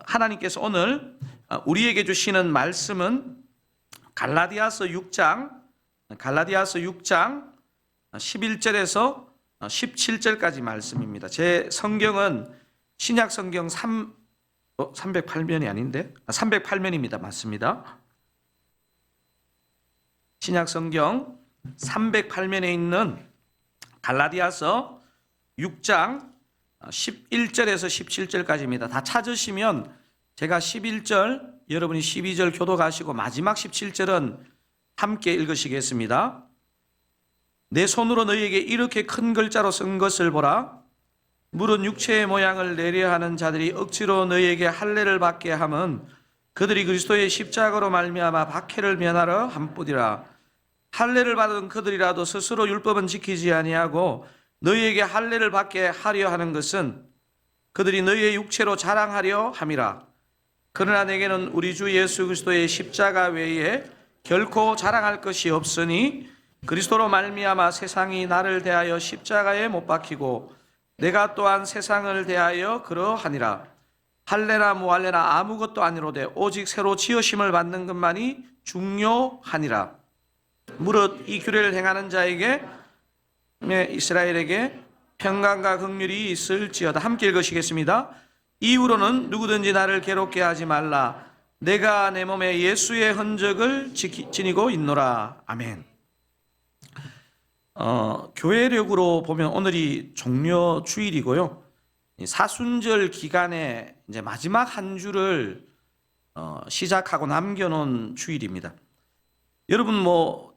하나님께서 오늘 우리에게 주시는 말씀은 갈라디아서 6장 11절에서 17절까지 말씀입니다. 제 성경은 신약 성경 308면이 아닌데 308면입니다. 맞습니다. 신약 성경 308면에 있는 갈라디아서 6장 11절에서 17절까지입니다. 다 찾으시면 제가 11절, 여러분이 12절 교독하시고 마지막 17절은 함께 읽으시겠습니다. 내 손으로 너희에게 이렇게 큰 글자로 쓴 것을 보라. 물은 육체의 모양을 내려 하는 자들이 억지로 너희에게 할례를 받게 함은 그들이 그리스도의 십자가로 말미암아 박해를 면하러 함뿐이라. 할례를 받은 그들이라도 스스로 율법은 지키지 아니하고 너희에게 할례를 받게 하려 하는 것은 그들이 너희의 육체로 자랑하려 함이라. 그러나 내게는 우리 주 예수 그리스도의 십자가 외에 결코 자랑할 것이 없으니 그리스도로 말미암아 세상이 나를 대하여 십자가에 못 박히고 내가 또한 세상을 대하여 그러하니라. 할례나 무할례나 아무것도 아니로되 오직 새로 지으심을 받는 것만이 중요하니라. 무릇 이 규례를 행하는 자에게 이스라엘에게 평강과 긍휼이 있을지어다. 함께 읽으시겠습니다. 이후로는 누구든지 나를 괴롭게 하지 말라. 내가 내 몸에 예수의 흔적을 지니고 있노라. 아멘. 교회력으로 보면 오늘이 종려 주일이고요. 사순절 기간에 이제 마지막 한 주를 시작하고 남겨놓은 주일입니다. 여러분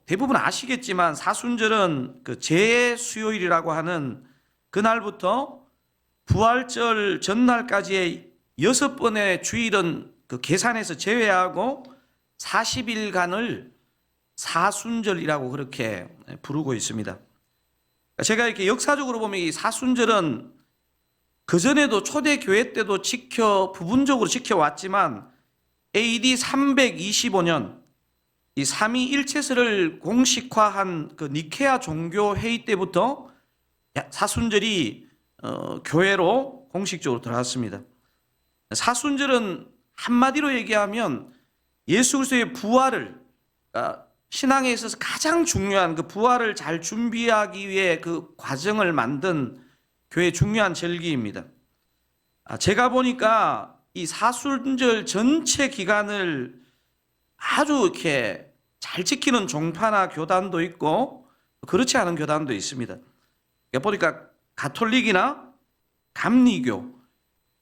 대부분 아시겠지만 사순절은 그 재수요일이라고 하는 그날부터 부활절 전날까지의 6번의 주일은 그 계산에서 제외하고 40일간을 사순절이라고 그렇게 부르고 있습니다. 제가 이렇게 역사적으로 보면 이 사순절은 그전에도 초대교회 때도 부분적으로 지켜왔지만 AD 325년 이 삼위일체설을 공식화한 그 니케아 종교회의 때부터 사순절이 교회로 공식적으로 들어왔습니다. 사순절은 한마디로 얘기하면 예수 그리스도의 부활을 신앙에 있어서 가장 중요한 그 부활을 잘 준비하기 위해 그 과정을 만든 교회의 중요한 절기입니다. 제가 보니까 이 사순절 전체 기간을 아주 이렇게 잘 지키는 종파나 교단도 있고 그렇지 않은 교단도 있습니다. 보니까 가톨릭이나 감리교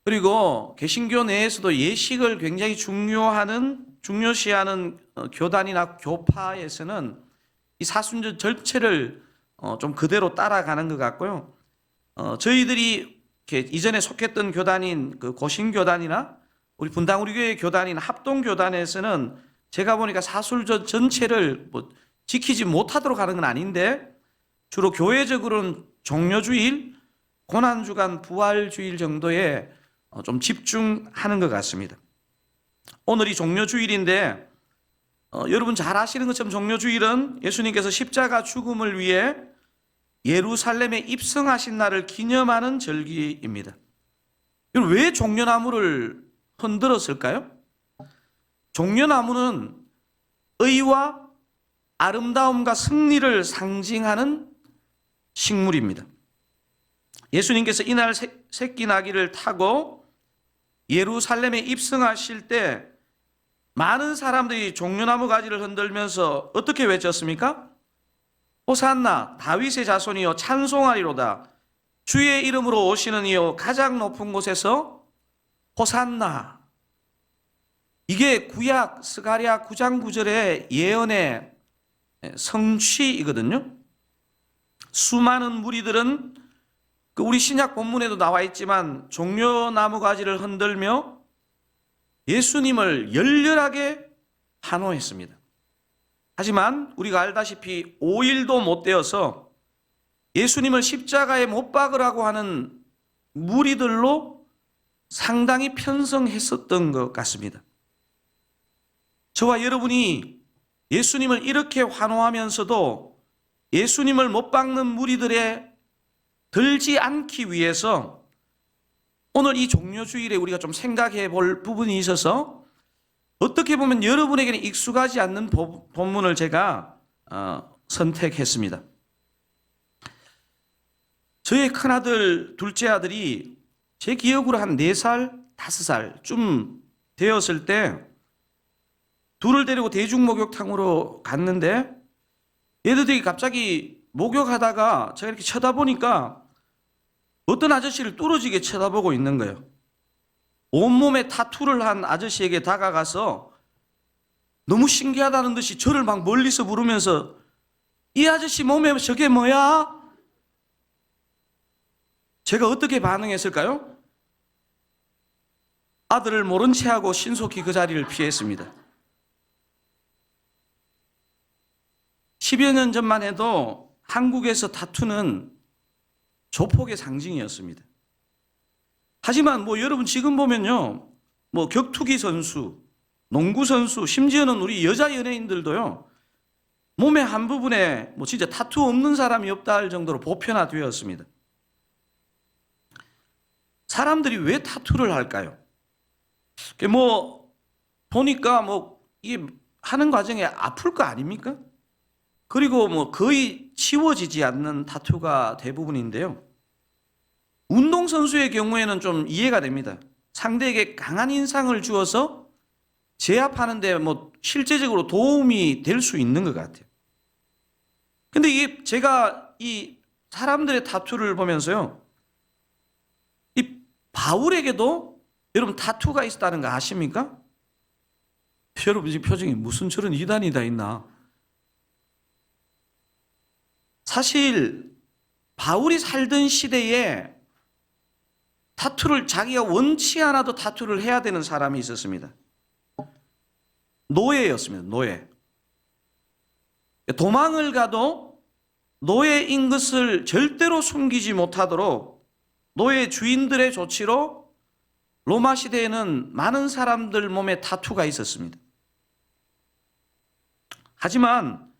그리고 개신교 내에서도 예식을 굉장히 중요시하는 교단이나 교파에서는 이 사순절 전체를 좀 그대로 따라가는 것 같고요. 저희들이 이전에 속했던 교단인 그 고신교단이나 우리 분당 우리 교회 교단인 합동교단에서는 제가 보니까 사순절 전체를 지키지 못하도록 하는 건 아닌데 주로 교회적으로는 종려주일, 고난주간, 부활주일 정도에 좀 집중하는 것 같습니다. 오늘이 종려주일인데 여러분 잘 아시는 것처럼 종려주일은 예수님께서 십자가 죽음을 위해 예루살렘에 입성하신 날을 기념하는 절기입니다. 왜 종려나무를 흔들었을까요? 종려나무는 의와 아름다움과 승리를 상징하는 식물입니다. 예수님께서 이날 새끼 나귀를 타고 예루살렘에 입성하실 때 많은 사람들이 종려나무 가지를 흔들면서 어떻게 외쳤습니까? 호산나 다윗의 자손이여 찬송하리로다. 주의 이름으로 오시는 이여 가장 높은 곳에서 호산나. 이게 구약 스가랴 9장 9절의 예언의 성취이거든요. 수많은 무리들은 우리 신약 본문에도 나와 있지만 종려나무 가지를 흔들며 예수님을 열렬하게 환호했습니다. 하지만 우리가 알다시피 5일도 못 되어서 예수님을 십자가에 못 박으라고 하는 무리들로 상당히 편성했었던 것 같습니다. 저와 여러분이 예수님을 이렇게 환호하면서도 예수님을 못 박는 무리들에 들지 않기 위해서 오늘 이 종료주일에 우리가 좀 생각해 볼 부분이 있어서 어떻게 보면 여러분에게는 익숙하지 않는 본문을 제가 선택했습니다. 저의 큰아들, 둘째 아들이 제 기억으로 한 4살, 5살쯤 되었을 때 둘을 데리고 대중목욕탕으로 갔는데 얘들이 갑자기 목욕하다가 제가 이렇게 쳐다보니까 어떤 아저씨를 뚫어지게 쳐다보고 있는 거예요. 온몸에 타투를 한 아저씨에게 다가가서 너무 신기하다는 듯이 저를 막 멀리서 부르면서 이 아저씨 몸에 저게 뭐야? 제가 어떻게 반응했을까요? 아들을 모른 채하고 신속히 그 자리를 피했습니다. 10여 년 전만 해도 한국에서 타투는 조폭의 상징이었습니다. 하지만 여러분 지금 보면요, 격투기 선수, 농구 선수, 심지어는 우리 여자 연예인들도요, 몸의 한 부분에 진짜 타투 없는 사람이 없다 할 정도로 보편화되었습니다. 사람들이 왜 타투를 할까요? 보니까 이게 하는 과정에 아플 거 아닙니까? 그리고 거의 치워지지 않는 타투가 대부분인데요. 운동선수의 경우에는 좀 이해가 됩니다. 상대에게 강한 인상을 주어서 제압하는데 실제적으로 도움이 될 수 있는 것 같아요. 근데 이게 제가 이 사람들의 타투를 보면서요, 이 바울에게도 여러분 타투가 있었다는 거 아십니까? 여러분 지금 표정이 무슨 저런 이단이 다 있나? 사실 바울이 살던 시대에 타투를 자기가 원치 않아도 타투를 해야 되는 사람이 있었습니다. 노예였습니다. 노예. 도망을 가도 노예인 것을 절대로 숨기지 못하도록 노예 주인들의 조치로 로마 시대에는 많은 사람들 몸에 타투가 있었습니다. 하지만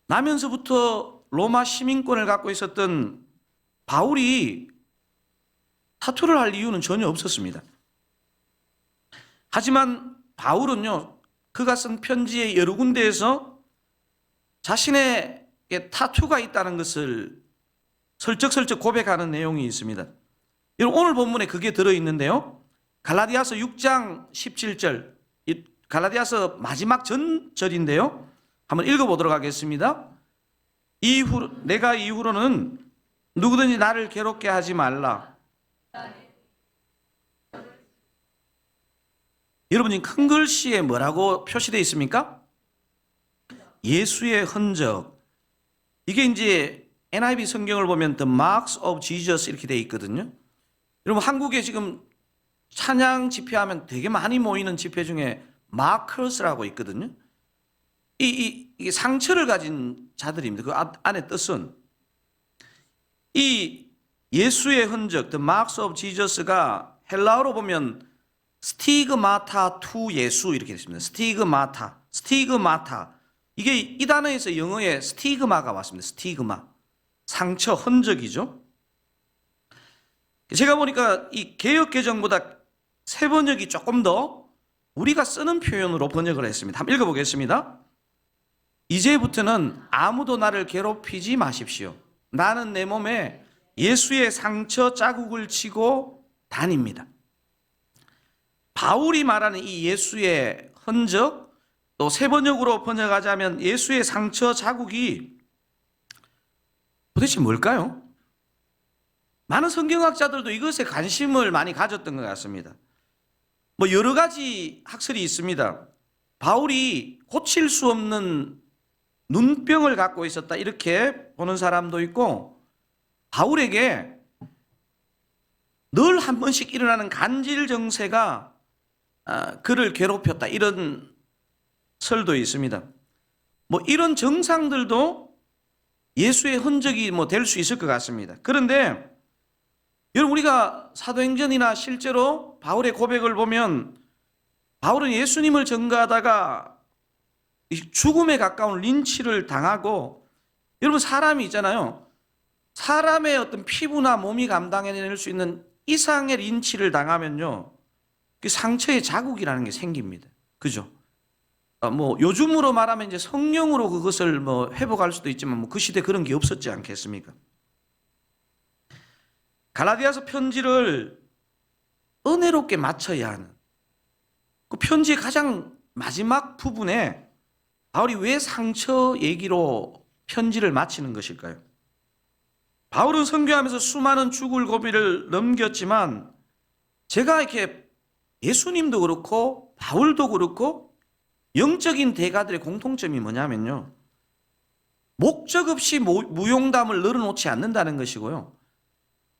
나면서부터 로마 시민권을 갖고 있었던 바울이 타투를 할 이유는 전혀 없었습니다. 하지만 바울은요, 그가 쓴 편지의 여러 군데에서 자신의 타투가 있다는 것을 슬쩍슬쩍 고백하는 내용이 있습니다. 여러분 오늘 본문에 그게 들어있는데요, 갈라디아서 6장 17절, 갈라디아서 마지막 전절인데요, 한번 읽어보도록 하겠습니다. 내가 이후로는 누구든지 나를 괴롭게 하지 말라. 여러분 지금 큰 글씨에 뭐라고 표시되어 있습니까? 예수의 흔적. 이게 이제 NIV 성경을 보면 The Marks of Jesus 이렇게 되어 있거든요. 여러분 한국에 지금 찬양 집회하면 되게 많이 모이는 집회 중에 마커스라고 있거든요. 이게 상처를 가진 자들입니다. 그 안에 뜻은 이 예수의 흔적, The Marks of Jesus가 헬라어로 보면 스티그마타 투 예수 이렇게 있습니다. 스티그마타. 이게 이 단어에서 영어에 스티그마가 왔습니다. 스티그마. 상처, 흔적이죠. 제가 보니까 이 개역 개정보다 새 번역이 조금 더 우리가 쓰는 표현으로 번역을 했습니다. 한번 읽어보겠습니다. 이제부터는 아무도 나를 괴롭히지 마십시오. 나는 내 몸에 예수의 상처 자국을 치고 다닙니다. 바울이 말하는 이 예수의 흔적, 또 새 번역으로 번역하자면 예수의 상처 자국이 도대체 뭘까요? 많은 성경학자들도 이것에 관심을 많이 가졌던 것 같습니다. 여러 가지 학설이 있습니다. 바울이 고칠 수 없는 눈병을 갖고 있었다 이렇게 보는 사람도 있고, 바울에게 늘 한 번씩 일어나는 간질 정세가 그를 괴롭혔다 이런 설도 있습니다. 이런 증상들도 예수의 흔적이 될 수 있을 것 같습니다. 그런데 여러분 우리가 사도행전이나 실제로 바울의 고백을 보면 바울은 예수님을 전가하다가 죽음에 가까운 린치를 당하고, 여러분 사람이 있잖아요. 사람의 어떤 피부나 몸이 감당해낼 수 있는 이상의 린치를 당하면요, 그 상처의 자국이라는 게 생깁니다. 그죠? 뭐 요즘으로 말하면 이제 성령으로 그것을 뭐 회복할 수도 있지만 뭐 그 시대 그런 게 없었지 않겠습니까? 갈라디아서 편지를 은혜롭게 마쳐야 하는 그 편지의 가장 마지막 부분에 바울이 왜 상처 얘기로 편지를 마치는 것일까요? 바울은 선교하면서 수많은 죽을 고비를 넘겼지만 제가 이렇게 예수님도 그렇고 바울도 그렇고 영적인 대가들의 공통점이 뭐냐면요, 목적 없이 무용담을 늘어놓지 않는다는 것이고요.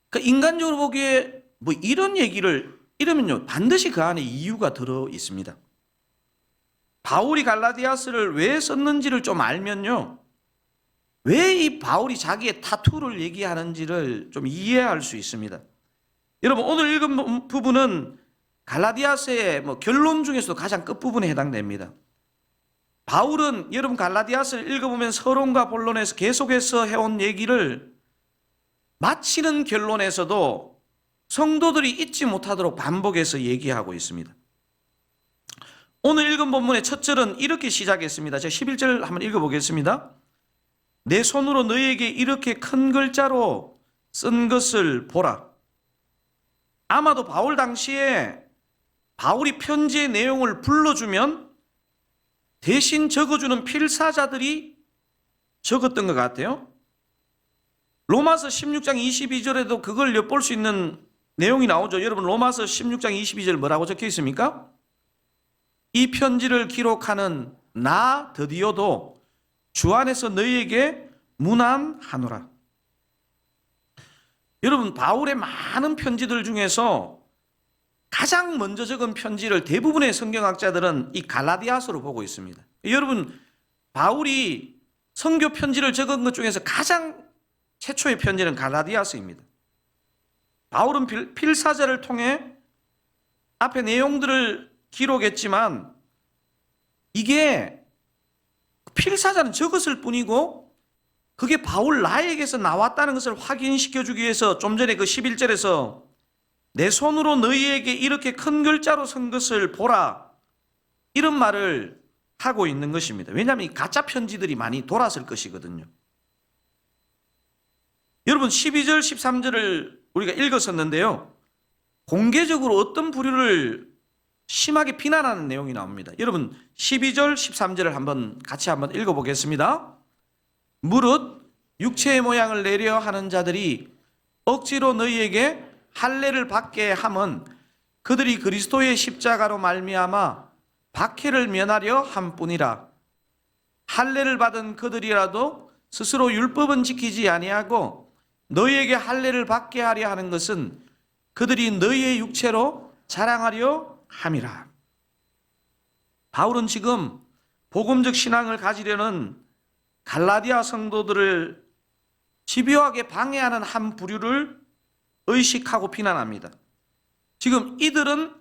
그러니까 인간적으로 보기에 뭐 이런 얘기를 이러면요, 반드시 그 안에 이유가 들어 있습니다. 바울이 갈라디아서를 왜 썼는지를 좀 알면요, 왜 이 바울이 자기의 타투를 얘기하는지를 좀 이해할 수 있습니다. 여러분, 오늘 읽은 부분은 갈라디아서의 뭐 결론 중에서도 가장 끝부분에 해당됩니다. 바울은 여러분 갈라디아서를 읽어보면 서론과 본론에서 계속해서 해온 얘기를 마치는 결론에서도 성도들이 잊지 못하도록 반복해서 얘기하고 있습니다. 오늘 읽은 본문의 첫 절은 이렇게 시작했습니다. 제가 11절 한번 읽어보겠습니다. 내 손으로 너희에게 이렇게 큰 글자로 쓴 것을 보라. 아마도 바울 당시에 바울이 편지의 내용을 불러주면 대신 적어주는 필사자들이 적었던 것 같아요. 로마서 16장 22절에도 그걸 엿볼 수 있는 내용이 나오죠. 여러분, 로마서 16장 22절 뭐라고 적혀 있습니까? 이 편지를 기록하는 나 드디어도 주 안에서 너희에게 문안하노라. 여러분, 바울의 많은 편지들 중에서 가장 먼저 적은 편지를 대부분의 성경학자들은 이 갈라디아서로 보고 있습니다. 여러분, 바울이 선교 편지를 적은 것 중에서 가장 최초의 편지는 갈라디아서입니다. 바울은 필사자를 통해 앞에 내용들을 기록했지만 이게 필사자는 적었을 뿐이고 그게 바울 나에게서 나왔다는 것을 확인시켜주기 위해서 좀 전에 그 11절에서 내 손으로 너희에게 이렇게 큰 글자로 쓴 것을 보라, 이런 말을 하고 있는 것입니다. 왜냐하면 이 가짜 편지들이 많이 돌았을 것이거든요. 여러분, 12절 13절을 우리가 읽었었는데요, 공개적으로 어떤 부류를 심하게 비난하는 내용이 나옵니다. 여러분, 12절 13절을 같이 한번 읽어보겠습니다. 무릇 육체의 모양을 내려 하는 자들이 억지로 너희에게 할례를 받게 함은 그들이 그리스도의 십자가로 말미암아 박해를 면하려 함뿐이라. 할례를 받은 그들이라도 스스로 율법은 지키지 아니하고 너희에게 할례를 받게 하려 하는 것은 그들이 너희의 육체로 자랑하려 함이라. 바울은 지금 복음적 신앙을 가지려는 갈라디아 성도들을 집요하게 방해하는 한 부류를 의식하고 비난합니다. 지금 이들은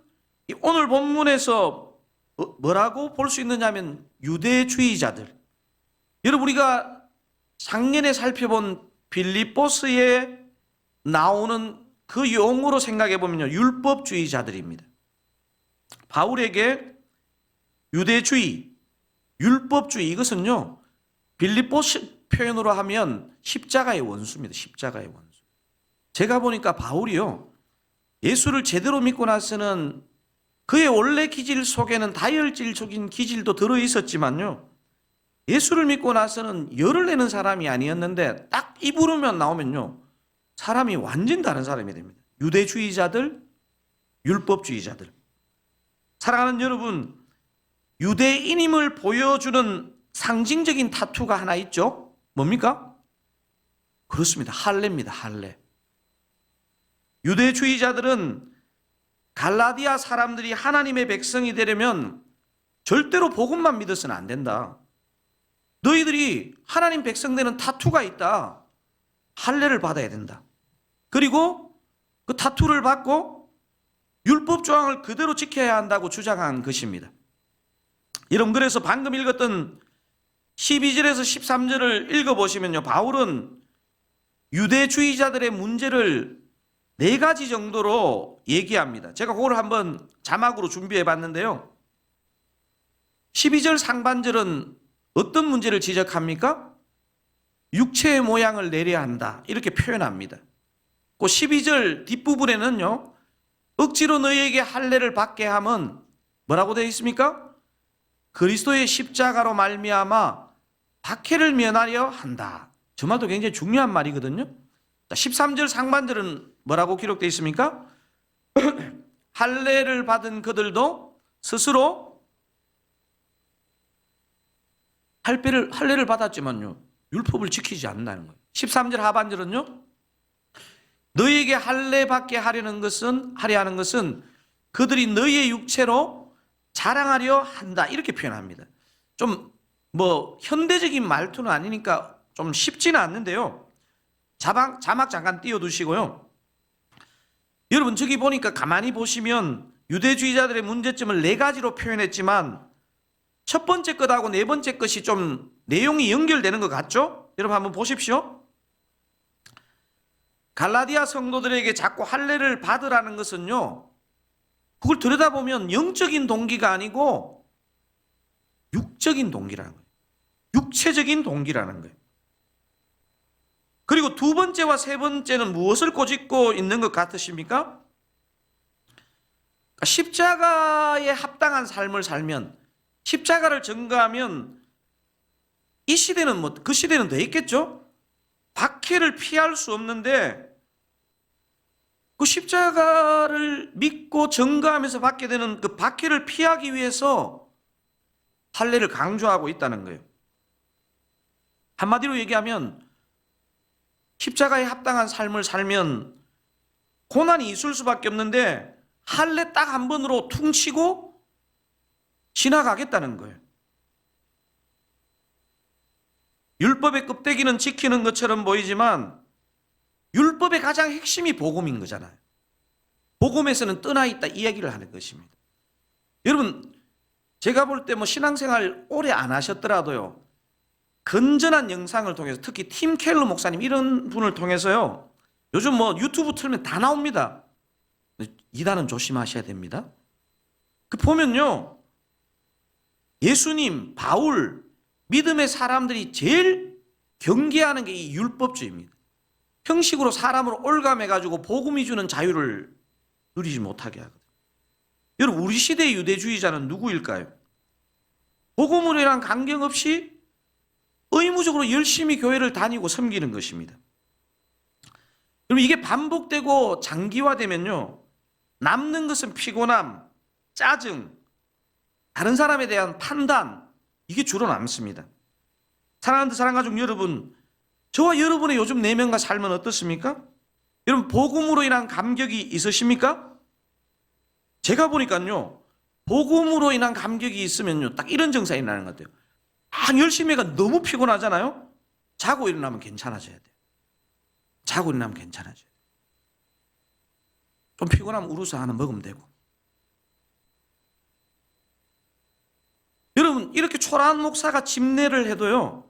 오늘 본문에서 뭐라고 볼 수 있느냐면 유대주의자들. 여러분, 우리가 작년에 살펴본 빌립보스에 나오는 그 용어로 생각해 보면요, 율법주의자들입니다. 바울에게 유대주의, 율법주의, 이것은요 빌립보스 표현으로 하면 십자가의 원수입니다. 십자가의 원수. 제가 보니까 바울이요, 예수를 제대로 믿고 나서는 그의 원래 기질 속에는 다혈질적인 기질도 들어있었지만요, 예수를 믿고 나서는 열을 내는 사람이 아니었는데 딱 이 부르면 나오면요 사람이 완전 다른 사람이 됩니다. 유대주의자들, 율법주의자들. 사랑하는 여러분, 유대인임을 보여주는 상징적인 타투가 하나 있죠. 뭡니까? 그렇습니다. 할례입니다. 할례. 유대주의자들은 갈라디아 사람들이 하나님의 백성이 되려면 절대로 복음만 믿어서는 안 된다. 너희들이 하나님 백성 되는 타투가 있다. 할례를 받아야 된다. 그리고 그 타투를 받고 율법 조항을 그대로 지켜야 한다고 주장한 것입니다. 여러분, 그래서 방금 읽었던 12절에서 13절을 읽어보시면요, 바울은 유대주의자들의 문제를 네 가지 정도로 얘기합니다. 제가 그걸 한번 자막으로 준비해 봤는데요. 12절 상반절은 어떤 문제를 지적합니까? 육체의 모양을 내려야 한다, 이렇게 표현합니다. 그 12절 뒷부분에는요, 억지로 너희에게 할례를 받게 함은 뭐라고 되어 있습니까? 그리스도의 십자가로 말미암아 박해를 면하려 한다. 저 말도 굉장히 중요한 말이거든요. 13절 상반절은 뭐라고 기록되어 있습니까? 할례를 받은 그들도 스스로 할례를 받았지만요, 율법을 지키지 않는다는 거예요. 13절 하반절은요, 너희에게 할례 받게 하려 하는 것은 그들이 너희의 육체로 자랑하려 한다, 이렇게 표현합니다. 좀 현대적인 말투는 아니니까 좀 쉽지는 않는데요. 자막 잠깐 띄워두시고요. 여러분, 저기 보니까 가만히 보시면 유대주의자들의 문제점을 네 가지로 표현했지만 첫 번째 것하고 네 번째 것이 좀 내용이 연결되는 것 같죠? 여러분 한번 보십시오. 갈라디아 성도들에게 자꾸 할례를 받으라는 것은요, 그걸 들여다보면 영적인 동기가 아니고 육적인 동기라는 거예요. 육체적인 동기라는 거예요. 그리고 두 번째와 세 번째는 무엇을 꼬집고 있는 것 같으십니까? 십자가에 합당한 삶을 살면, 십자가를 전가하면 이 시대는 그 시대는 더 있겠죠? 박해를 피할 수 없는데 그 십자가를 믿고 전가하면서 받게 되는 그 박해를 피하기 위해서 할례를 강조하고 있다는 거예요. 한마디로 얘기하면 십자가에 합당한 삶을 살면 고난이 있을 수밖에 없는데 할례 딱 한 번으로 퉁치고 지나가겠다는 거예요. 율법의 껍데기는 지키는 것처럼 보이지만 율법의 가장 핵심이 복음인 거잖아요. 복음에서는 떠나 있다, 이 얘기를 하는 것입니다. 여러분, 제가 볼 때 신앙생활 오래 안 하셨더라도요, 건전한 영상을 통해서, 특히 팀 켈러 목사님 이런 분을 통해서요, 요즘 유튜브 틀면 다 나옵니다. 이단은 조심하셔야 됩니다. 그 보면요, 예수님, 바울, 믿음의 사람들이 제일 경계하는 게 이 율법주의입니다. 형식으로 사람을 올감해가지고 복음이 주는 자유를 누리지 못하게 하거든요. 여러분, 우리 시대의 유대주의자는 누구일까요? 복음으로 인한 강경 없이 의무적으로 열심히 교회를 다니고 섬기는 것입니다. 여러분, 이게 반복되고 장기화되면요, 남는 것은 피곤함, 짜증, 다른 사람에 대한 판단, 이게 주로 남습니다. 사랑하는 사랑가족 여러분, 저와 여러분의 요즘 내면과 삶은 어떻습니까? 여러분, 복음으로 인한 감격이 있으십니까? 제가 보니까요, 복음으로 인한 감격이 있으면요, 딱 이런 증상이 나는 것 같아요. 열심히 해가 너무 피곤하잖아요? 자고 일어나면 괜찮아져야 돼요. 자고 일어나면 괜찮아져야 돼요. 좀 피곤하면 우루스 하나 먹으면 되고. 여러분, 이렇게 초라한 목사가 집례를 해도요,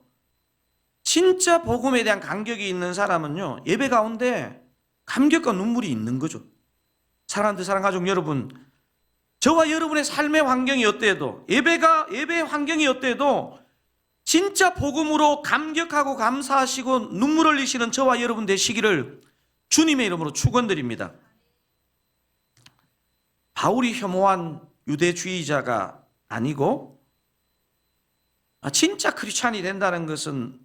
진짜 복음에 대한 감격이 있는 사람은요, 예배 가운데 감격과 눈물이 있는 거죠. 사랑하는 사랑가족 여러분, 저와 여러분의 삶의 환경이 어때도, 예배의 환경이 어때도 진짜 복음으로 감격하고 감사하시고 눈물 흘리시는 저와 여러분 되시기를 주님의 이름으로 축원드립니다. 바울이 혐오한 유대주의자가 아니고 진짜 크리스찬이 된다는 것은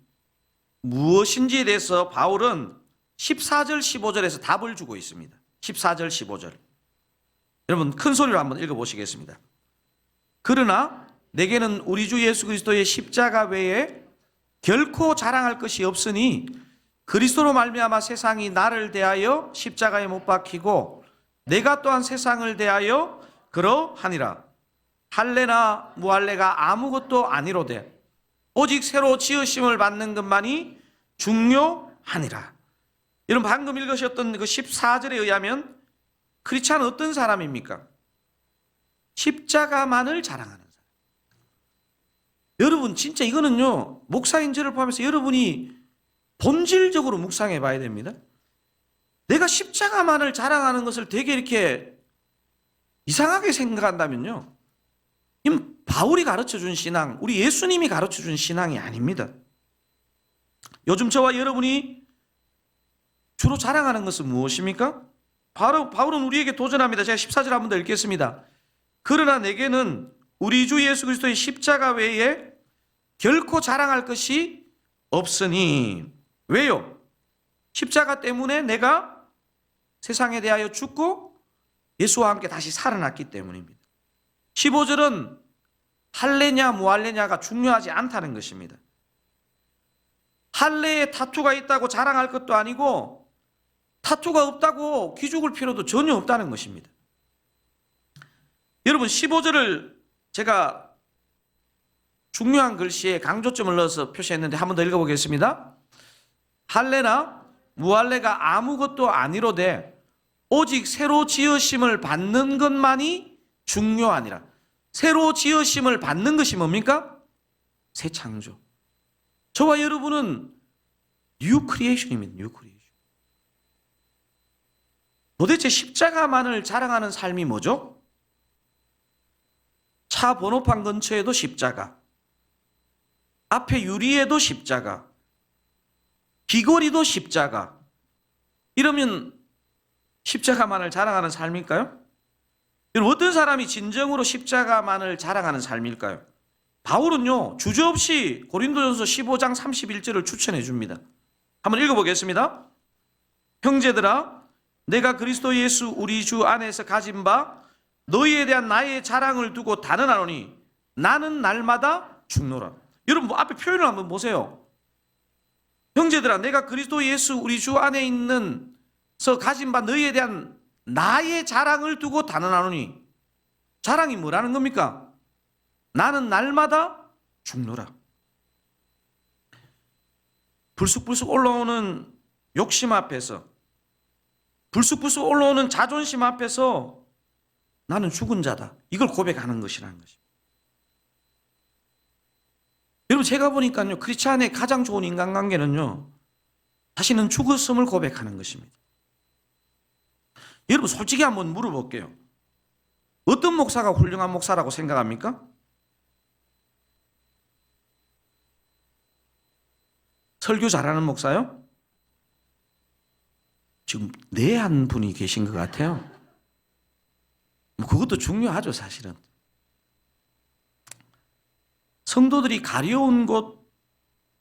무엇인지에 대해서 바울은 14절 15절에서 답을 주고 있습니다. 14절 15절, 여러분 큰 소리로 한번 읽어보시겠습니다. 그러나 내게는 우리 주 예수 그리스도의 십자가 외에 결코 자랑할 것이 없으니 그리스도로 말미암아 세상이 나를 대하여 십자가에 못 박히고 내가 또한 세상을 대하여 그러하니라. 할례나 무할례가 아무것도 아니로되 오직 새로 지으심을 받는 것만이 중요하니라. 여러분 방금 읽으셨던 그 14절에 의하면 크리스찬은 어떤 사람입니까? 십자가만을 자랑하는 사람. 여러분 진짜 이거는요, 목사인 저를 포함해서 여러분이 본질적으로 묵상해 봐야 됩니다. 내가 십자가만을 자랑하는 것을 되게 이렇게 이상하게 생각한다면요, 이 바울이 가르쳐준 신앙, 우리 예수님이 가르쳐준 신앙이 아닙니다. 요즘 저와 여러분이 주로 자랑하는 것은 무엇입니까? 바울은 우리에게 도전합니다. 제가 14절 한 번 더 읽겠습니다. 그러나 내게는 우리 주 예수 그리스도의 십자가 외에 결코 자랑할 것이 없으니. 왜요? 십자가 때문에 내가 세상에 대하여 죽고 예수와 함께 다시 살아났기 때문입니다. 15절은 할례냐 무할례냐가 중요하지 않다는 것입니다. 할례에 타투가 있다고 자랑할 것도 아니고 타투가 없다고 기죽을 필요도 전혀 없다는 것입니다. 여러분, 15절을 제가 중요한 글씨에 강조점을 넣어서 표시했는데 한 번 더 읽어보겠습니다. 할례나 무할례가 아무것도 아니로되 오직 새로 지으심을 받는 것만이 중요하니라. 새로 지으심을 받는 것이 뭡니까? 새 창조. 저와 여러분은 뉴 크리에이션입니다. 뉴 크리에이션. 도대체 십자가만을 자랑하는 삶이 뭐죠? 차 번호판 근처에도 십자가, 앞에 유리에도 십자가, 귀걸이도 십자가. 이러면 십자가만을 자랑하는 삶일까요? 여러분, 어떤 사람이 진정으로 십자가만을 자랑하는 삶일까요? 바울은요, 주저없이 고린도전서 15장 31절을 추천해 줍니다. 한번 읽어보겠습니다. 형제들아, 내가 그리스도 예수 우리 주 안에서 가진 바 너희에 대한 나의 자랑을 두고 단언하노니 나는 날마다 죽노라. 여러분, 앞에 표현을 한번 보세요. 형제들아, 내가 그리스도 예수 우리 주 안에 있는서 가진 바 너희에 대한 나의 자랑을 두고 단언하노니. 자랑이 뭐라는 겁니까? 나는 날마다 죽노라. 불쑥불쑥 올라오는 욕심 앞에서, 불쑥불쑥 올라오는 자존심 앞에서 나는 죽은 자다, 이걸 고백하는 것이라는 것입니다. 여러분, 제가 보니까요, 크리스찬의 가장 좋은 인간관계는요, 자신은 죽었음을 고백하는 것입니다. 여러분, 솔직히 한번 물어볼게요. 어떤 목사가 훌륭한 목사라고 생각합니까? 설교 잘하는 목사요? 지금 네 한 분이 계신 것 같아요. 그것도 중요하죠, 사실은. 성도들이 가려운 곳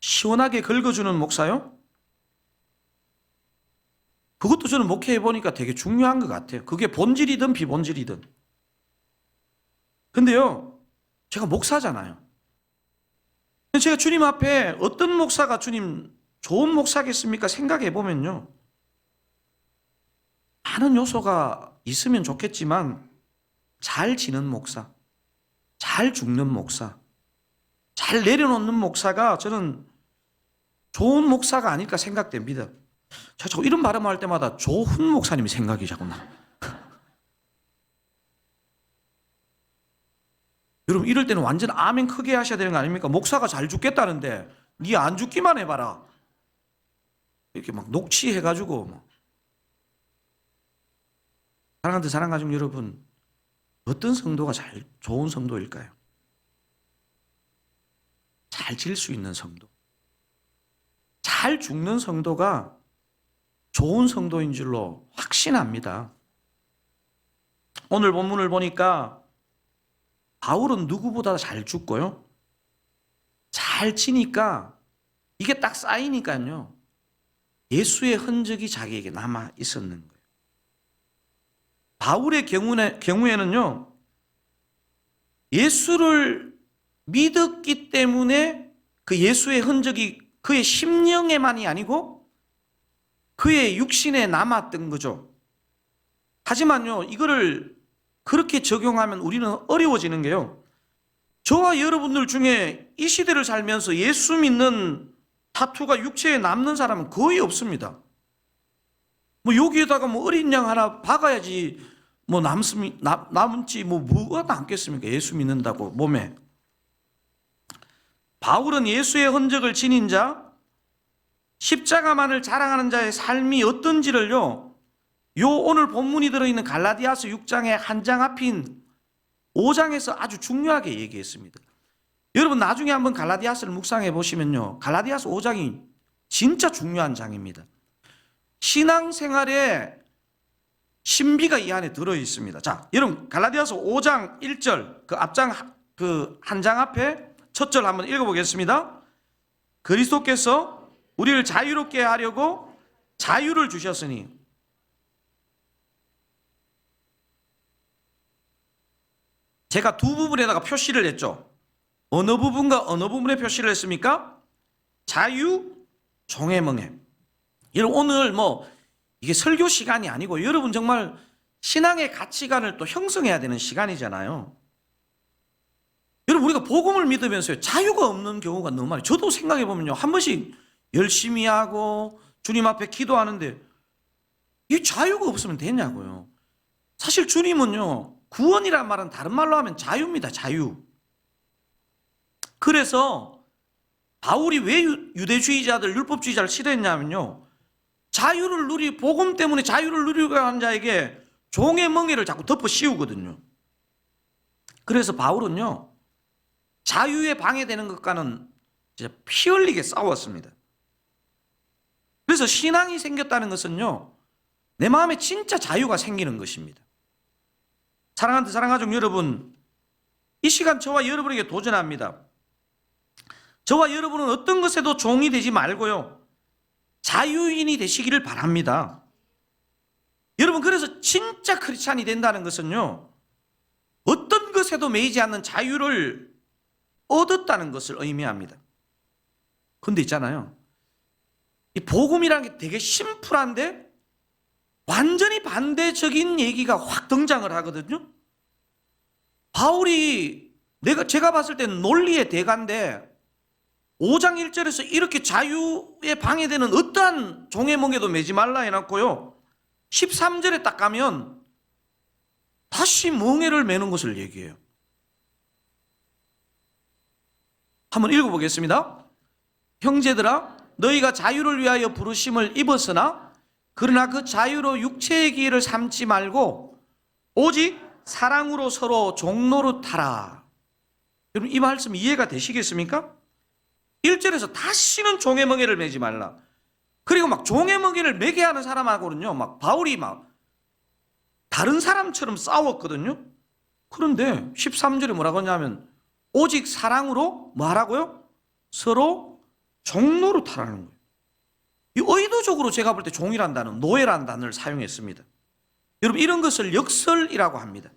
시원하게 긁어주는 목사요? 그것도 저는 목회해 보니까 되게 중요한 것 같아요. 그게 본질이든 비본질이든. 근데요, 제가 목사잖아요. 제가 주님 앞에 어떤 목사가 주님 좋은 목사겠습니까? 생각해 보면요, 많은 요소가 있으면 좋겠지만 잘 지는 목사, 잘 죽는 목사, 잘 내려놓는 목사가 저는 좋은 목사가 아닐까 생각됩니다. 제가 자꾸 이런 발음할 때마다 조훈 목사님이 생각이 자꾸 나. 여러분, 이럴 때는 완전 아멘 크게 하셔야 되는 거 아닙니까? 목사가 잘 죽겠다는데 니 안 죽기만 해봐라, 이렇게 막 녹취해가지고 뭐. 사랑하는 사랑 가족 여러분, 어떤 성도가 좋은 성도일까요? 잘 질 수 있는 성도, 잘 죽는 성도가 좋은 성도인 줄로 확신합니다. 오늘 본문을 보니까 바울은 누구보다 잘 죽고요, 잘 지니까 이게 딱 쌓이니까요, 예수의 흔적이 자기에게 남아 있었는 거예요. 바울의 경우에는요, 예수를 믿었기 때문에 그 예수의 흔적이 그의 심령에만이 아니고 그의 육신에 남았던 거죠. 하지만요, 이거를 그렇게 적용하면 우리는 어려워지는 게요, 저와 여러분들 중에 이 시대를 살면서 예수 믿는 타투가 육체에 남는 사람은 거의 없습니다. 뭐 여기에다가 뭐 어린 양 하나 박아야지 뭐 남지 뭐가 남겠습니까? 예수 믿는다고 몸에. 바울은 예수의 흔적을 지닌 자, 십자가만을 자랑하는 자의 삶이 어떤지를요, 요 오늘 본문이 들어있는 갈라디아서 6장의 한 장 앞인 5장에서 아주 중요하게 얘기했습니다. 여러분 나중에 한번 갈라디아서를 묵상해 보시면요, 갈라디아서 5장이 진짜 중요한 장입니다. 신앙생활에 신비가 이 안에 들어 있습니다. 자, 여러분 갈라디아서 5장 1절 그 앞장 그 한 장 앞에 첫 절 한번 읽어보겠습니다. 그리스도께서 우리를 자유롭게 하려고 자유를 주셨으니. 제가 두 부분에다가 표시를 했죠. 어느 부분과 어느 부분에 표시를 했습니까? 자유, 종애멍에. 여러분 오늘 이게 설교 시간이 아니고 여러분 정말 신앙의 가치관을 또 형성해야 되는 시간이잖아요. 여러분 우리가 복음을 믿으면서요, 자유가 없는 경우가 너무 많아요. 저도 생각해 보면요, 한 번씩 열심히 하고 주님 앞에 기도하는데 이 자유가 없으면 되냐고요. 사실 주님은요, 구원이란 말은 다른 말로 하면 자유입니다. 자유. 그래서 바울이 왜 유대주의자들, 율법주의자를 싫어했냐면요, 자유를 복음 때문에 자유를 누리고 하는 자에게 종의 멍에를 자꾸 덮어 씌우거든요. 그래서 바울은요, 자유에 방해되는 것과는 진짜 피 흘리게 싸웠습니다. 그래서 신앙이 생겼다는 것은요, 내 마음에 진짜 자유가 생기는 것입니다. 사랑하는 사랑가족 여러분, 이 시간 저와 여러분에게 도전합니다. 저와 여러분은 어떤 것에도 종이 되지 말고요, 자유인이 되시기를 바랍니다. 여러분 그래서 진짜 크리스찬이 된다는 것은요, 어떤 것에도 매이지 않는 자유를 얻었다는 것을 의미합니다. 근데 있잖아요, 이 복음이라는 게 되게 심플한데 완전히 반대적인 얘기가 확 등장을 하거든요. 바울이 제가 봤을 때는 논리의 대가인데 5장 1절에서 이렇게 자유에 방해되는 어떠한 종의 멍에도 매지 말라 해놨고요, 13절에 딱 가면 다시 멍에를 매는 것을 얘기해요. 한번 읽어보겠습니다. 형제들아, 너희가 자유를 위하여 부르심을 입었으나 그러나 그 자유로 육체의 기회를 삼지 말고 오직 사랑으로 서로 종노릇하라. 여러분 이 말씀 이해가 되시겠습니까? 1절에서 다시는 종의 멍에를 매지 말라. 그리고 막 종의 멍에를 매게 하는 사람하고는요, 막 바울이 막 다른 사람처럼 싸웠거든요. 그런데 13절에 뭐라고 하냐면 오직 사랑으로 뭐 하라고요? 서로 종노릇하라는 거예요. 이 의도적으로 제가 볼 때 종이란 단어, 노예란 단어를 사용했습니다. 여러분 이런 것을 역설이라고 합니다.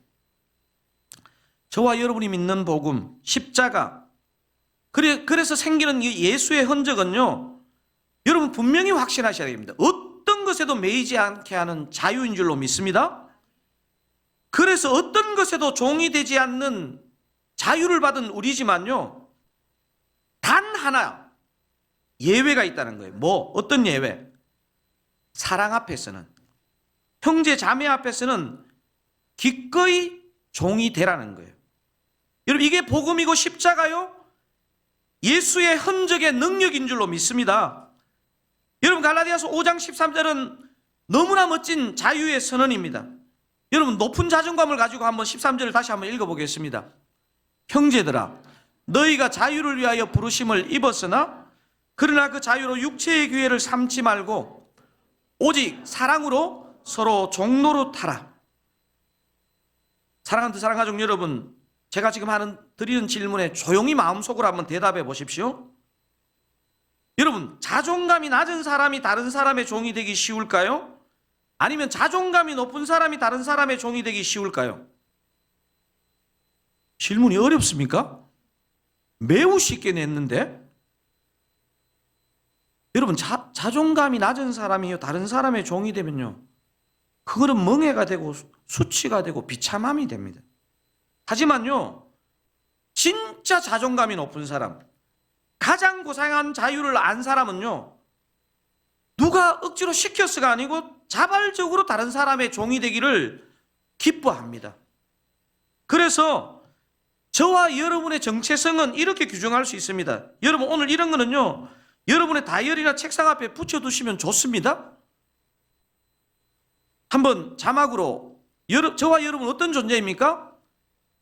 저와 여러분이 믿는 복음, 십자가, 그래서 생기는 이 예수의 흔적은요, 여러분 분명히 확신하셔야 됩니다. 어떤 것에도 매이지 않게 하는 자유인 줄로 믿습니다. 그래서 어떤 것에도 종이 되지 않는 자유를 받은 우리지만요, 단 하나 예외가 있다는 거예요. 어떤 예외? 사랑 앞에서는, 형제 자매 앞에서는 기꺼이 종이 되라는 거예요. 여러분 이게 복음이고 십자가요, 예수의 흔적의 능력인 줄로 믿습니다. 여러분 갈라디아서 5장 13절은 너무나 멋진 자유의 선언입니다. 여러분 높은 자존감을 가지고 한번 13절을 다시 한번 읽어보겠습니다. 형제들아, 너희가 자유를 위하여 부르심을 입었으나 그러나 그 자유로 육체의 기회를 삼지 말고 오직 사랑으로 서로 종노릇하라. 사랑하는 사랑가족 여러분, 제가 지금 드리는 질문에 조용히 마음속으로 한번 대답해 보십시오. 여러분 자존감이 낮은 사람이 다른 사람의 종이 되기 쉬울까요? 아니면 자존감이 높은 사람이 다른 사람의 종이 되기 쉬울까요? 질문이 어렵습니까? 매우 쉽게 냈는데. 여러분 자존감이 낮은 사람이요 다른 사람의 종이 되면요, 그거는 멍해가 되고 수치가 되고 비참함이 됩니다. 하지만요, 진짜 자존감이 높은 사람, 가장 고상한 자유를 안 사람은요, 누가 억지로 시켜서가 아니고 자발적으로 다른 사람의 종이 되기를 기뻐합니다. 그래서 저와 여러분의 정체성은 이렇게 규정할 수 있습니다. 여러분 오늘 이런 거는요, 여러분의 다이어리나 책상 앞에 붙여두시면 좋습니다. 한번 자막으로, 저와 여러분 어떤 존재입니까?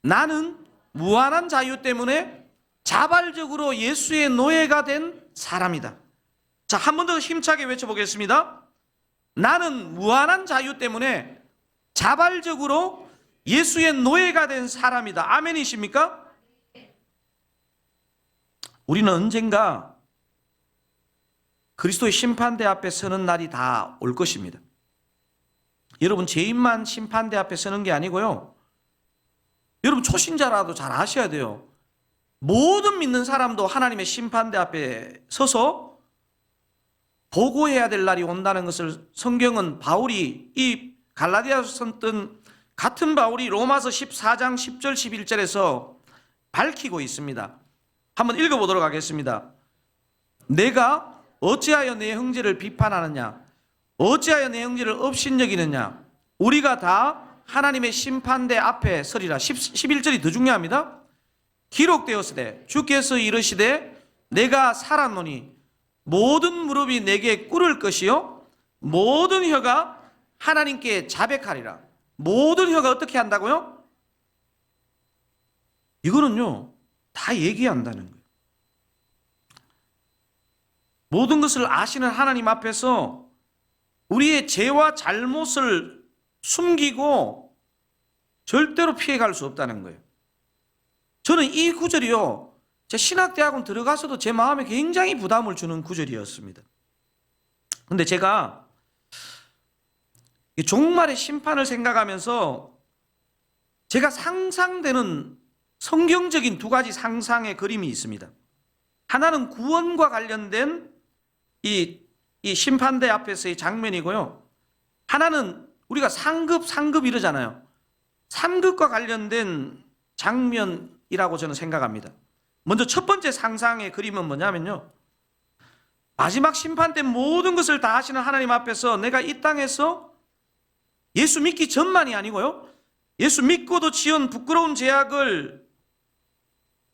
나는 무한한 자유 때문에 자발적으로 예수의 노예가 된 사람이다. 자, 한 번 더 힘차게 외쳐보겠습니다. 나는 무한한 자유 때문에 자발적으로 예수의 노예가 된 사람이다. 아멘이십니까? 우리는 언젠가 그리스도의 심판대 앞에 서는 날이 다 올 것입니다. 여러분, 죄인만 심판대 앞에 서는 게 아니고요, 여러분 초신자라도 잘 아셔야 돼요. 모든 믿는 사람도 하나님의 심판대 앞에 서서 보고해야 될 날이 온다는 것을 성경은 바울이, 이 갈라디아서 썼던 같은 바울이 로마서 14장 10절 11절에서 밝히고 있습니다. 한번 읽어보도록 하겠습니다. 내가 어찌하여 내 형제를 비판하느냐? 어찌하여 내 형제를 업신여기느냐? 우리가 다 하나님의 심판대 앞에 서리라. 11절이 더 중요합니다. 기록되었으되 주께서 이르시되 내가 살았노니 모든 무릎이 내게 꿇을 것이요 모든 혀가 하나님께 자백하리라. 모든 혀가 어떻게 한다고요? 이거는요, 다 얘기한다는 거예요. 모든 것을 아시는 하나님 앞에서 우리의 죄와 잘못을 숨기고 절대로 피해갈 수 없다는 거예요. 저는 이 구절이요, 제 신학대학원 들어가서도 제 마음에 굉장히 부담을 주는 구절이었습니다. 근데 제가 종말의 심판을 생각하면서 제가 상상되는 성경적인 두 가지 상상의 그림이 있습니다. 하나는 구원과 관련된 이 심판대 앞에서의 장면이고요, 하나는 우리가 상급 이러잖아요. 상급과 관련된 장면이라고 저는 생각합니다. 먼저 첫 번째 상상의 그림은 뭐냐면요, 마지막 심판 때 모든 것을 다 하시는 하나님 앞에서 내가 이 땅에서 예수 믿기 전만이 아니고요, 예수 믿고도 지은 부끄러운 죄악을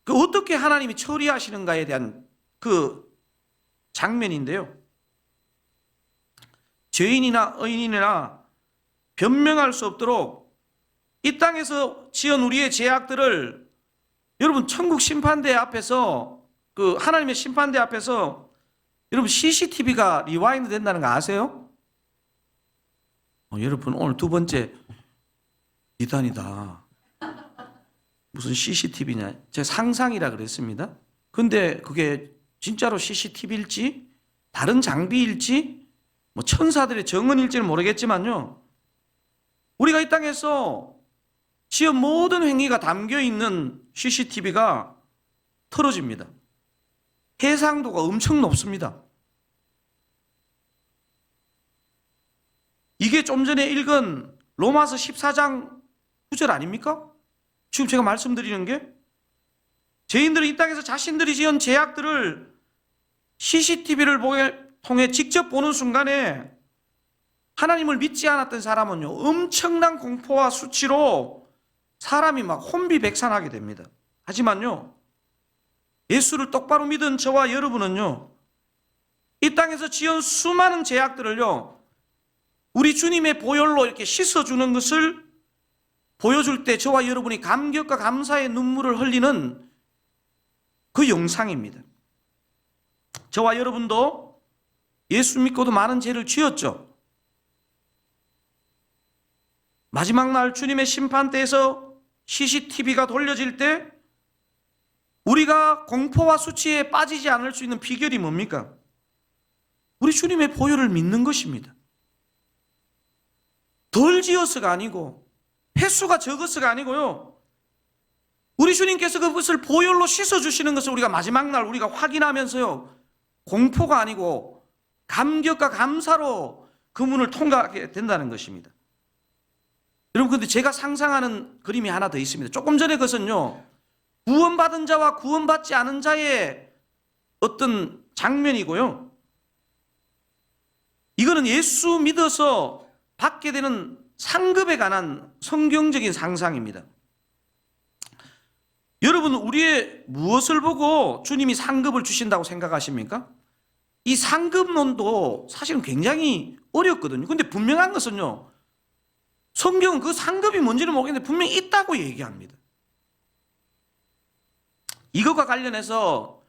어떻게 하나님이 처리하시는가에 대한 그 장면인데요, 죄인이나 의인이나 변명할 수 없도록 이 땅에서 지은 우리의 죄악들을 여러분 천국 심판대 앞에서, 그 하나님의 심판대 앞에서 여러분 CCTV가 리와인드 된다는 거 아세요? 여러분 오늘 두 번째 이단이다. 무슨 CCTV냐? 제가 상상이라 그랬습니다. 근데 그게 진짜로 CCTV일지 다른 장비일지 뭐 천사들의 정언일지는 모르겠지만요, 우리가 이 땅에서 지은 모든 행위가 담겨있는 CCTV가 틀어집니다. 해상도가 엄청 높습니다. 이게 좀 전에 읽은 로마서 14장 9절 아닙니까? 지금 제가 말씀드리는 게, 죄인들은 이 땅에서 자신들이 지은 죄악들을 CCTV를 통해 직접 보는 순간에 하나님을 믿지 않았던 사람은요, 엄청난 공포와 수치로 사람이 막 혼비백산하게 됩니다. 하지만요, 예수를 똑바로 믿은 저와 여러분은요, 이 땅에서 지은 수많은 죄악들을요, 우리 주님의 보혈로 이렇게 씻어주는 것을 보여줄 때 저와 여러분이 감격과 감사의 눈물을 흘리는 그 영상입니다. 저와 여러분도 예수 믿고도 많은 죄를 지었죠. 마지막 날 주님의 심판대에서 CCTV가 돌려질 때 우리가 공포와 수치에 빠지지 않을 수 있는 비결이 뭡니까? 우리 주님의 보혈을 믿는 것입니다. 덜 지어서가 아니고 횟수가 적어서가 아니고요, 우리 주님께서 그것을 보혈로 씻어주시는 것을 우리가 마지막 날 우리가 확인하면서요, 공포가 아니고 감격과 감사로 그 문을 통과하게 된다는 것입니다. 여러분, 근데 제가 상상하는 그림이 하나 더 있습니다. 조금 전에 그것은요, 구원받은 자와 구원받지 않은 자의 어떤 장면이고요, 이거는 예수 믿어서 받게 되는 상급에 관한 성경적인 상상입니다. 여러분, 우리의 무엇을 보고 주님이 상급을 주신다고 생각하십니까? 이 상급론도 사실은 굉장히 어렵거든요. 근데 분명한 것은요, 성경은 그 상급이 뭔지는 모르겠는데 분명히 있다고 얘기합니다. 이것과 관련해서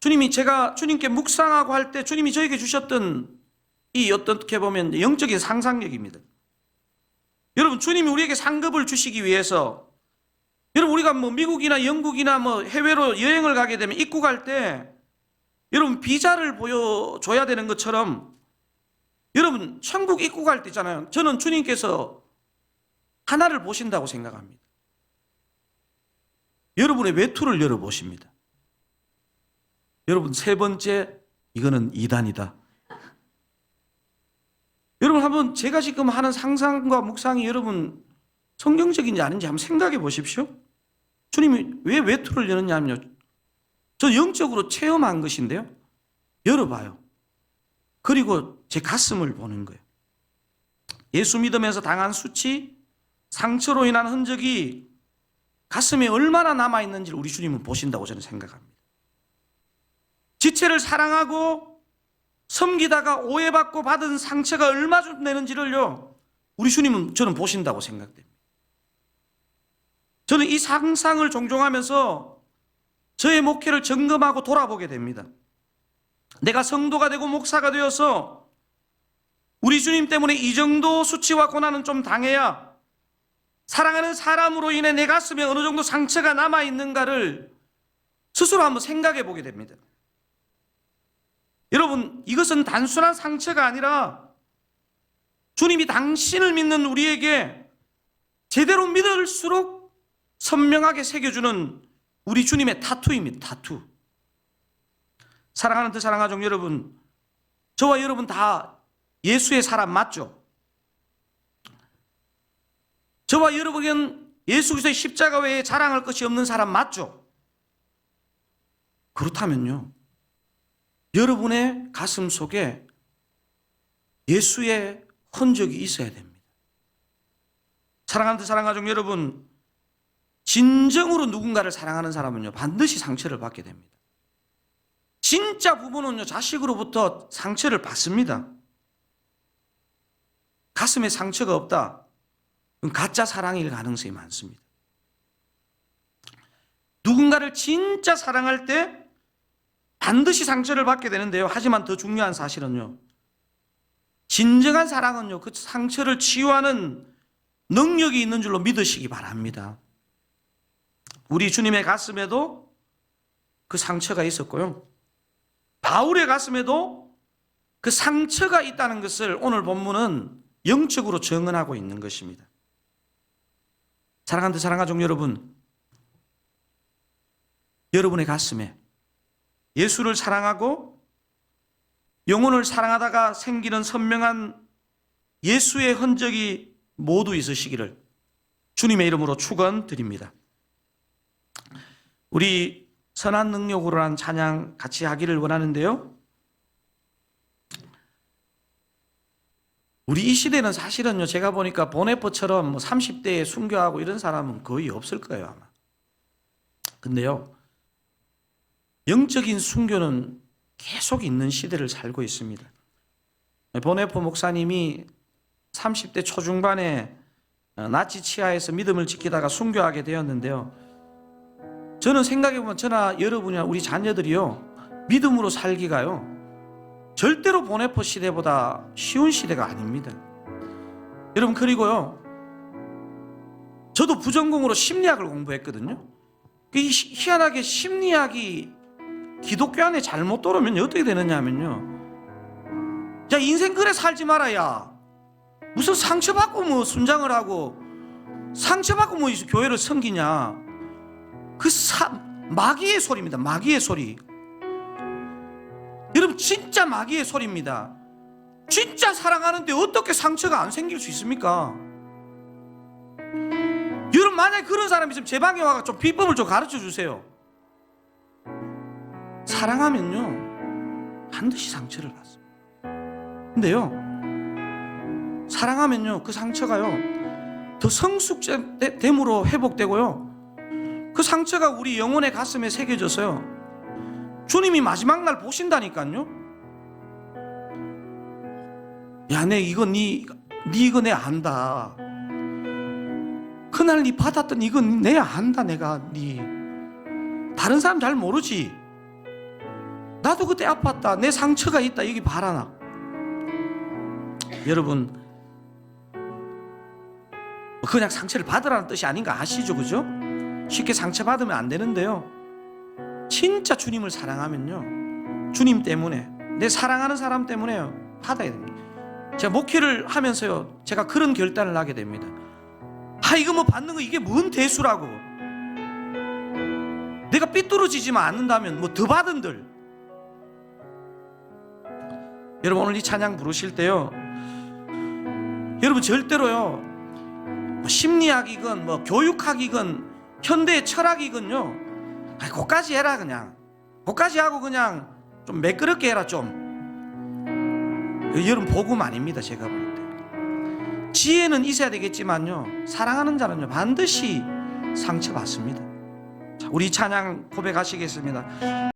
제가 주님께 묵상하고 할 때 주님이 저에게 주셨던 이 어떻게 보면 영적인 상상력입니다. 여러분, 주님이 우리에게 상급을 주시기 위해서, 여러분, 우리가 뭐 미국이나 영국이나 뭐 해외로 여행을 가게 되면 입국할 때 여러분 비자를 보여줘야 되는 것처럼 여러분 천국 입국할 때 있잖아요. 저는 주님께서 하나를 보신다고 생각합니다. 여러분의 외투를 열어보십니다. 여러분, 세 번째, 이거는 이단이다. 여러분, 한번 제가 지금 하는 상상과 묵상이 여러분 성경적인지 아닌지 한번 생각해 보십시오. 주님이 왜 외투를 여느냐면요, 저 영적으로 체험한 것인데요, 열어봐요. 그리고 제 가슴을 보는 거예요. 예수 믿으면서 당한 수치, 상처로 인한 흔적이 가슴에 얼마나 남아있는지를 우리 주님은 보신다고 저는 생각합니다. 지체를 사랑하고 섬기다가 오해받고 받은 상처가 얼마나 되는지를요, 우리 주님은 저는 보신다고 생각됩니다. 저는 이 상상을 종종 하면서 저의 목회를 점검하고 돌아보게 됩니다. 내가 성도가 되고 목사가 되어서 우리 주님 때문에 이 정도 수치와 고난은 좀 당해야 사랑하는 사람으로 인해 내 가슴에 어느 정도 상처가 남아있는가를 스스로 한번 생각해 보게 됩니다. 여러분, 이것은 단순한 상처가 아니라 주님이 당신을 믿는 우리에게 제대로 믿을수록 선명하게 새겨주는 우리 주님의 타투입니다. 타투. 사랑하는 사랑하종 여러분, 저와 여러분 다 예수의 사람 맞죠? 저와 여러분은 예수 그리스도의 십자가 외에 자랑할 것이 없는 사람 맞죠? 그렇다면요, 여러분의 가슴 속에 예수의 흔적이 있어야 됩니다. 사랑하는 사랑하종 여러분, 진정으로 누군가를 사랑하는 사람은요, 반드시 상처를 받게 됩니다. 진짜 부부는요, 자식으로부터 상처를 받습니다. 가슴에 상처가 없다, 그건 가짜 사랑일 가능성이 많습니다. 누군가를 진짜 사랑할 때 반드시 상처를 받게 되는데요, 하지만 더 중요한 사실은요, 진정한 사랑은요, 그 상처를 치유하는 능력이 있는 줄로 믿으시기 바랍니다. 우리 주님의 가슴에도 그 상처가 있었고요, 바울의 가슴에도 그 상처가 있다는 것을 오늘 본문은 영적으로 증언하고 있는 것입니다. 사랑하는 사랑하종 여러분, 여러분의 가슴에 예수를 사랑하고 영혼을 사랑하다가 생기는 선명한 예수의 흔적이 모두 있으시기를 주님의 이름으로 축원드립니다. 우리 선한 능력으로 한 찬양 같이 하기를 원하는데요, 우리 이 시대는 사실은요, 제가 보니까 보네포처럼 뭐 30대에 순교하고 이런 사람은 거의 없을 거예요, 아마. 근데요, 영적인 순교는 계속 있는 시대를 살고 있습니다. 보네포 목사님이 30대 초중반에 나치 치하에서 믿음을 지키다가 순교하게 되었는데요, 저는 생각해보면 저나 여러분이나 우리 자녀들이요, 믿음으로 살기가요, 절대로 보네포 시대보다 쉬운 시대가 아닙니다. 여러분, 그리고요, 저도 부전공으로 심리학을 공부했거든요. 희한하게 심리학이 기독교 안에 잘못 들어오면 어떻게 되느냐 하면요, 야, 인생 그래 살지 마라, 야. 무슨 상처받고 뭐 순장을 하고 상처받고 뭐 교회를 섬기냐. 그 마귀의 소리입니다. 마귀의 소리. 여러분, 진짜 마귀의 소리입니다. 진짜 사랑하는데 어떻게 상처가 안 생길 수 있습니까? 여러분, 만약에 그런 사람이 있으면 제 방에 와서 좀 비법을 좀 가르쳐 주세요. 사랑하면요, 반드시 상처를 받습니다. 근데요, 사랑하면요, 그 상처가요, 더 성숙됨으로 회복되고요, 그 상처가 우리 영혼의 가슴에 새겨져서요, 주님이 마지막 날 보신다니까요. 야, 내 이거 네 이거 내 안다. 그날 네 받았던 이건 내야 한다. 내가 네 다른 사람 잘 모르지. 나도 그때 아팠다. 내 상처가 있다. 여기 봐라. 나 여러분 그냥 상처를 받으라는 뜻이 아닌가 아시죠? 그죠? 쉽게 상처받으면 안 되는데요, 진짜 주님을 사랑하면요, 주님 때문에, 내 사랑하는 사람 때문에요, 받아야 됩니다. 제가 목회를 하면서요, 제가 그런 결단을 하게 됩니다. 이거 뭐 받는 거 이게 뭔 대수라고. 내가 삐뚤어지지만 않는다면 뭐 더 받은들. 여러분 오늘 이 찬양 부르실 때요, 여러분 절대로요, 뭐 심리학이건 뭐 교육학이건 현대의 철학이건요, 그까지 해라. 그냥 그까지 하고 그냥 좀 매끄럽게 해라. 좀 여러분 복음 아닙니다. 제가 볼 때 지혜는 있어야 되겠지만요, 사랑하는 자는요 반드시 상처받습니다. 자, 우리 찬양 고백하시겠습니다.